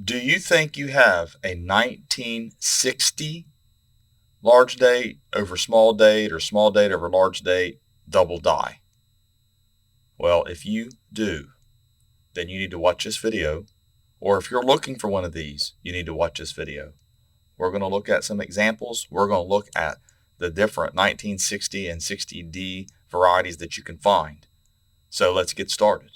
Do you think you have a 1960 large date over small date or small date over large date double die? Well, if you do, then you need to watch this video. Or if you're looking for one of these, you need to watch this video. We're going to look at some examples. We're going to look at the different 1960 and 60D varieties that you can find. So let's get started.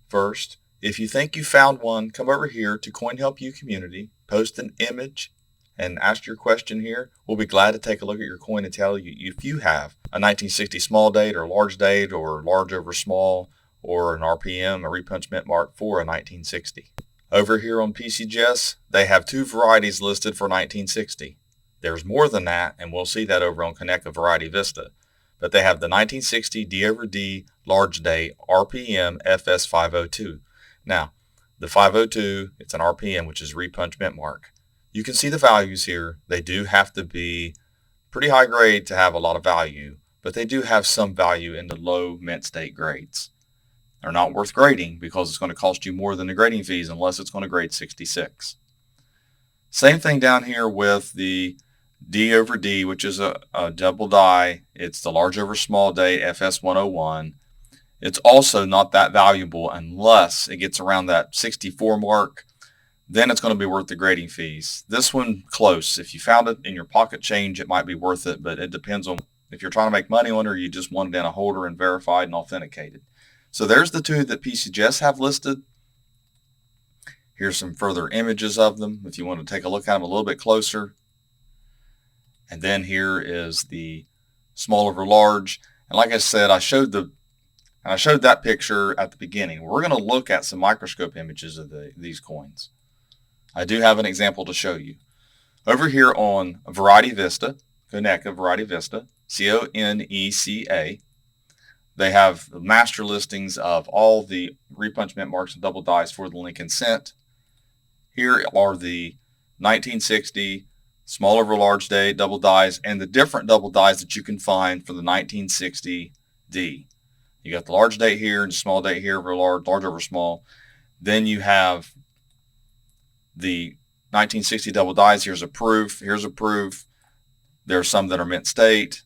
First, if you think you found one, come over here to Coin Help You community, post an image, and ask your question here. We'll be glad to take a look at your coin and tell you if you have a 1960 small date or large date or large over small or an RPM, a repunched mint mark for a 1960. Over here on PCGS, they have two varieties listed for 1960. There's more than that, and we'll see that over on Connect a Variety Vista. But they have the 1960 D over D large date RPM FS 502. Now, the 502, it's an RPM, which is repunched mint mark. You can see the values here. They do have to be pretty high grade to have a lot of value, but they do have some value in the low mint state grades. They're not worth grading because it's going to cost you more than the grading fees unless it's going to grade 66. Same thing down here with the D over D, which is a double die. It's the large over small date FS 101. It's also not that valuable unless it gets around that 64 mark. Then it's going to be worth the grading fees. This one, close. If you found it in your pocket change, it might be worth it, but it depends on if you're trying to make money on it or you just want it in a holder and verified and authenticated. So there's the two that PCGS have listed. Here's some further images of them if you want to take a look at them a little bit closer. And then here is the small over large. And like I said, I showed that picture at the beginning. We're going to look at some microscope images of these coins. I do have an example to show you. Over here on Variety Vista, Connect a Variety Vista, CONECA, they have master listings of all the repunched mint marks and double dies for the Lincoln cent. Here are the 1960 small over large date double dies and the different double dies that you can find for the 1960 D. You got the large date here and the small date here over large over small. Then you have the 1960 double dies. Here's a proof. Here's a proof. There are some that are mint state.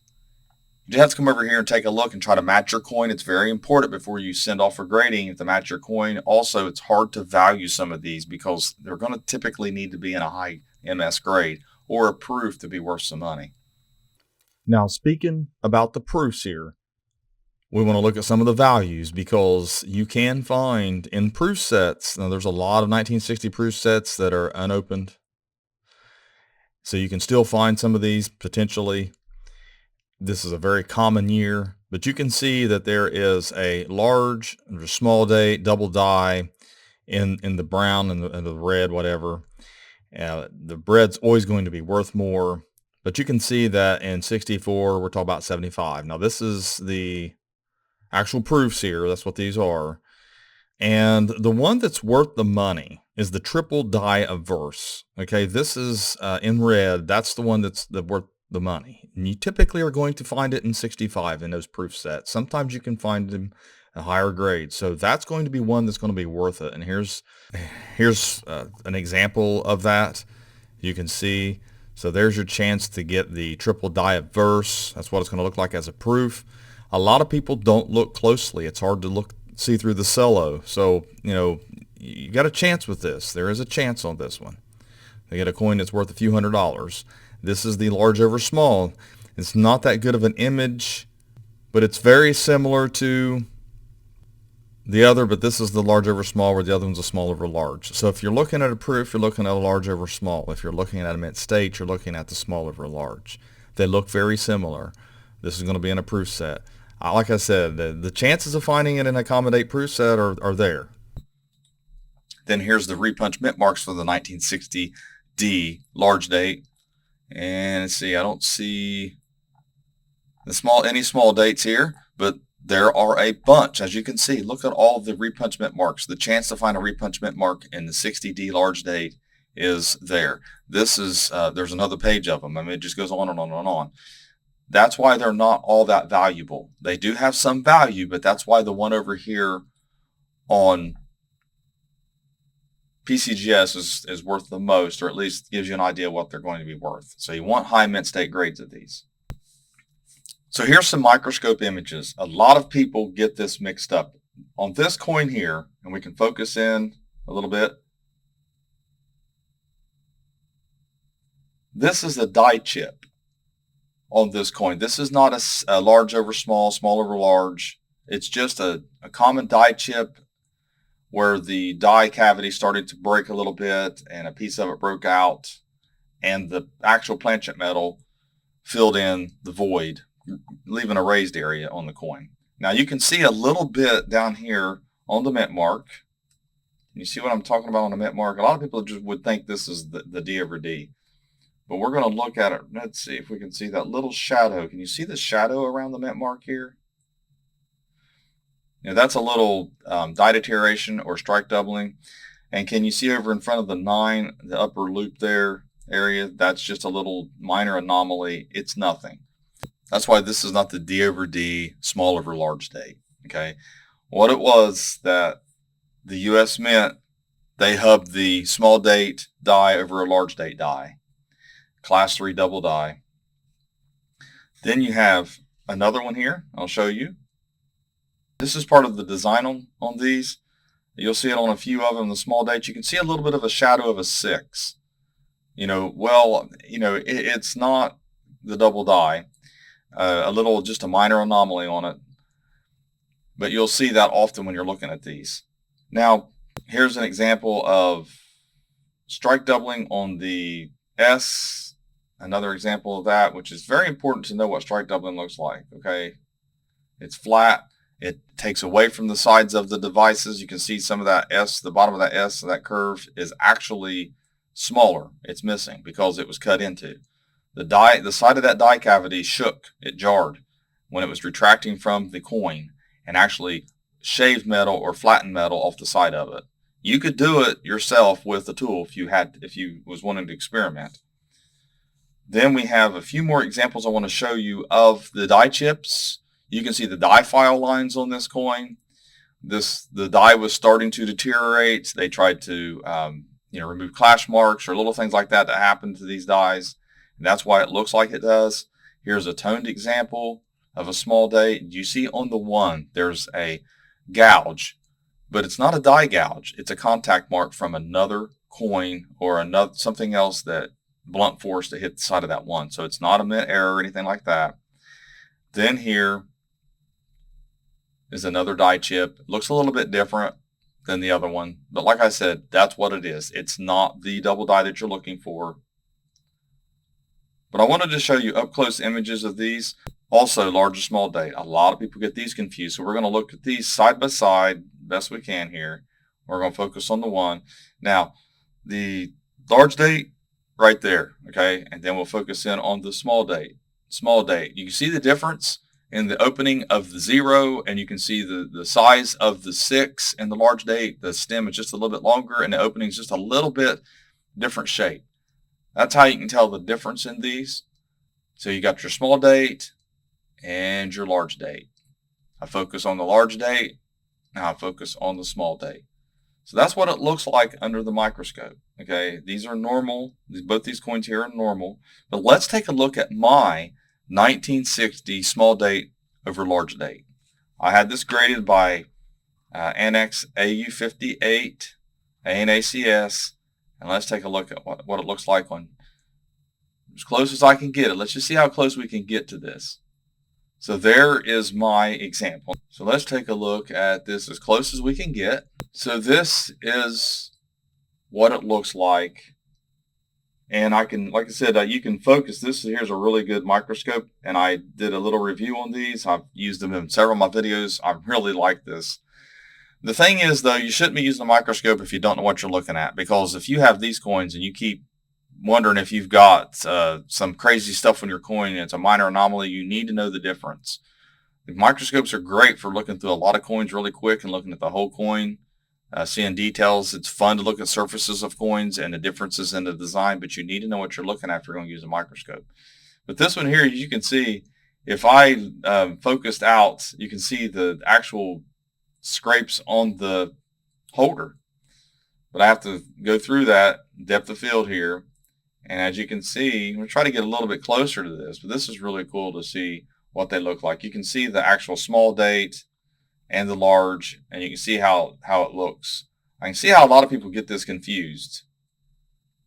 You just have to come over here and take a look and try to match your coin. It's very important before you send off for grading to match your coin. Also, it's hard to value some of these because they're going to typically need to be in a high MS grade or a proof to be worth some money. Now, speaking about the proofs here, we want to look at some of the values because you can find in proof sets. Now, there's a lot of 1960 proof sets that are unopened. So you can still find some of these potentially. This is a very common year, but you can see that there is a large or small date double die in the brown and the red, whatever. The red's always going to be worth more, but you can see that in 64, we're talking about 75. Now, this is the actual proofs here. That's what these are. And the one that's worth the money is the triple die averse. Okay, this is in red. That's the one that's worth the money. And you typically are going to find it in 65 in those proof sets. Sometimes you can find them a higher grade. So that's going to be one that's going to be worth it. And here's an example of that. You can see. So there's your chance to get the triple die averse. That's what it's going to look like as a proof. A lot of people don't look closely. It's hard to see through the cello. So, you got a chance with this. There is a chance on this one. They get a coin that's worth a few $100s. This is the large over small. It's not that good of an image, but it's very similar to the other, but this is the large over small where the other one's a small over large. So if you're looking at a proof, you're looking at a large over small. If you're looking at a mint state, you're looking at the small over large. They look very similar. This is going to be in a proof set. Like I said, the chances of finding it in a accommodate proof set are there. Then here's the repunched mint marks for the 1960 D large date. And let's see, I don't see any small dates here, but there are a bunch. As you can see, look at all the repunched mint marks. The chance to find a repunched mint mark in the 60D large date is there. This is, there's another page of them. I mean, it just goes on and on and on. That's why they're not all that valuable. They do have some value, but that's why the one over here on PCGS is worth the most, or at least gives you an idea what they're going to be worth. So you want high mint state grades of these. So here's some microscope images. A lot of people get this mixed up. On this coin here, and we can focus in a little bit, this is the die chip on this coin. This is not a large over small, small over large. It's just a common die chip where the die cavity started to break a little bit and a piece of it broke out and the actual planchet metal filled in the void, leaving a raised area on the coin. Now you can see a little bit down here on the mint mark. You see what I'm talking about on the mint mark? A lot of people just would think this is the D over D. But we're going to look at it. Let's see if we can see that little shadow. Can you see the shadow around the mint mark here? Now that's a little die deterioration or strike doubling. And can you see over in front of the 9, the upper loop there area? That's just a little minor anomaly. It's nothing. That's why this is not the D over D, small over large date. Okay. What it was that the US Mint, they hubbed the small date die over a large date die. Class 3 double die. Then you have another one here. I'll show you. This is part of the design on these. You'll see it on a few of them. The small dates, you can see a little bit of a shadow of a 6. It's not the double die. Just a minor anomaly on it. But you'll see that often when you're looking at these. Now, here's an example of strike doubling on the S. Another example of that, which is very important to know what strike doubling looks like. Okay, it's flat. It takes away from the sides of the devices. You can see some of that S, the bottom of that S, that curve is actually smaller. It's missing because it was cut into. The side of that die cavity shook. It jarred when it was retracting from the coin and actually shaved metal or flattened metal off the side of it. You could do it yourself with a tool if you was wanting to experiment. Then we have a few more examples I want to show you of the die chips. You can see the die file lines on this coin. The die was starting to deteriorate. They tried to remove clash marks or little things like that happen to these dies. And that's why it looks like it does. Here's a toned example of a small date. You see on the 1, there's a gouge, but it's not a die gouge. It's a contact mark from another coin or something else that blunt force to hit the side of that 1. So it's not a mint error or anything like that. Then here is another die chip. It looks a little bit different than the other one, but like I said, that's what it is. It's not the double die that you're looking for. But I wanted to show you up close images of these. Also, large or small date. A lot of people get these confused. So we're going to look at these side by side best we can here. We're going to focus on the 1. Now, the large date right there, okay? And then we'll focus in on the small date. Small date. You can see the difference in the opening of the 0, and you can see the size of the 6 and the large date. The stem is just a little bit longer, and the opening is just a little bit different shape. That's how you can tell the difference in these. So you got your small date and your large date. I focus on the large date. Now I focus on the small date. So that's what it looks like under the microscope. Okay, these are normal. Both these coins here are normal. But let's take a look at my 1960 small date over large date. I had this graded by Annex AU58, ANACS. And let's take a look at what it looks like on as close as I can get it. Let's just see how close we can get to this. So there is my example. So let's take a look at this as close as we can get. So this is what it looks like. And I can, like I said, you can focus. Here's a really good microscope. And I did a little review on these. I've used them in several of my videos. I really like this. The thing is, though, you shouldn't be using a microscope if you don't know what you're looking at, because if you have these coins and you keep wondering if you've got some crazy stuff on your coin and it's a minor anomaly, you need to know the difference. The microscopes are great for looking through a lot of coins really quick and looking at the whole coin, seeing details. It's fun to look at surfaces of coins and the differences in the design, but you need to know what you're looking at if you're going to use a microscope. But this one here, you can see, if I focused out, you can see the actual scrapes on the holder. But I have to go through that depth of field here. And as you can see, I'm going to try to get a little bit closer to this, but this is really cool to see what they look like. You can see the actual small date and the large, and you can see how it looks. I can see how a lot of people get this confused.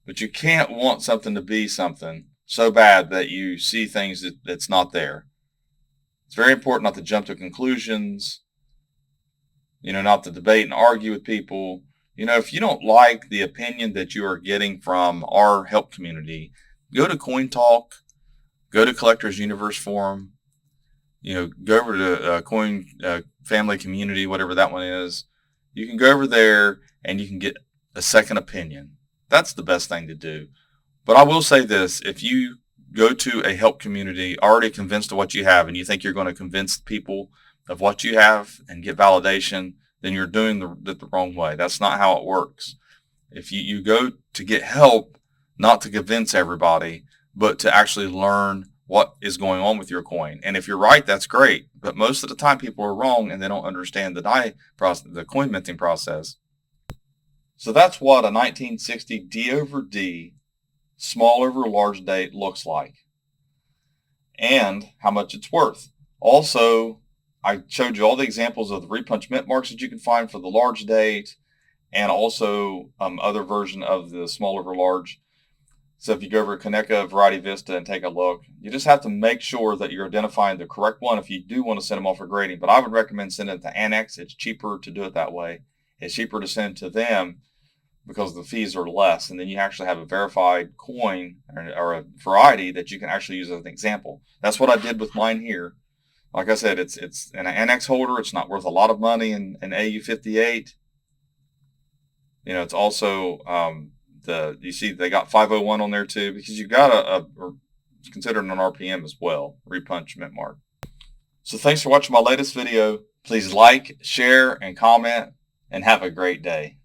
But you can't want something to be something so bad that you see things that's not there. It's very important not to jump to conclusions, not to debate and argue with people. If you don't like the opinion that you are getting from our help community, go to Coin Talk, go to Collectors Universe Forum, go over to Coin Family Community, whatever that one is. You can go over there and you can get a second opinion. That's the best thing to do. But I will say this, if you go to a help community already convinced of what you have and you think you're going to convince people of what you have and get validation, then you're doing the wrong way. That's not how it works. If you go to get help, not to convince everybody, but to actually learn what is going on with your coin. And if you're right, that's great. But most of the time people are wrong and they don't understand the coin minting process. So that's what a 1960 D over D small over large date looks like and how much it's worth. Also, I showed you all the examples of the repunch mint marks that you can find for the large date and also other version of the small over large. So if you go over to Coneca Variety Vista and take a look, you just have to make sure that you're identifying the correct one if you do want to send them off for grading. But I would recommend sending it to Annex. It's cheaper to do it that way. It's cheaper to send to them because the fees are less. And then you actually have a verified coin or a variety that you can actually use as an example. That's what I did with mine here. Like I said, it's an Annex holder. It's not worth a lot of money in AU58. It's also you see they got 501 on there too, because you got considered an RPM as well, repunch mint mark. So thanks for watching my latest video. Please like, share, and comment, and have a great day.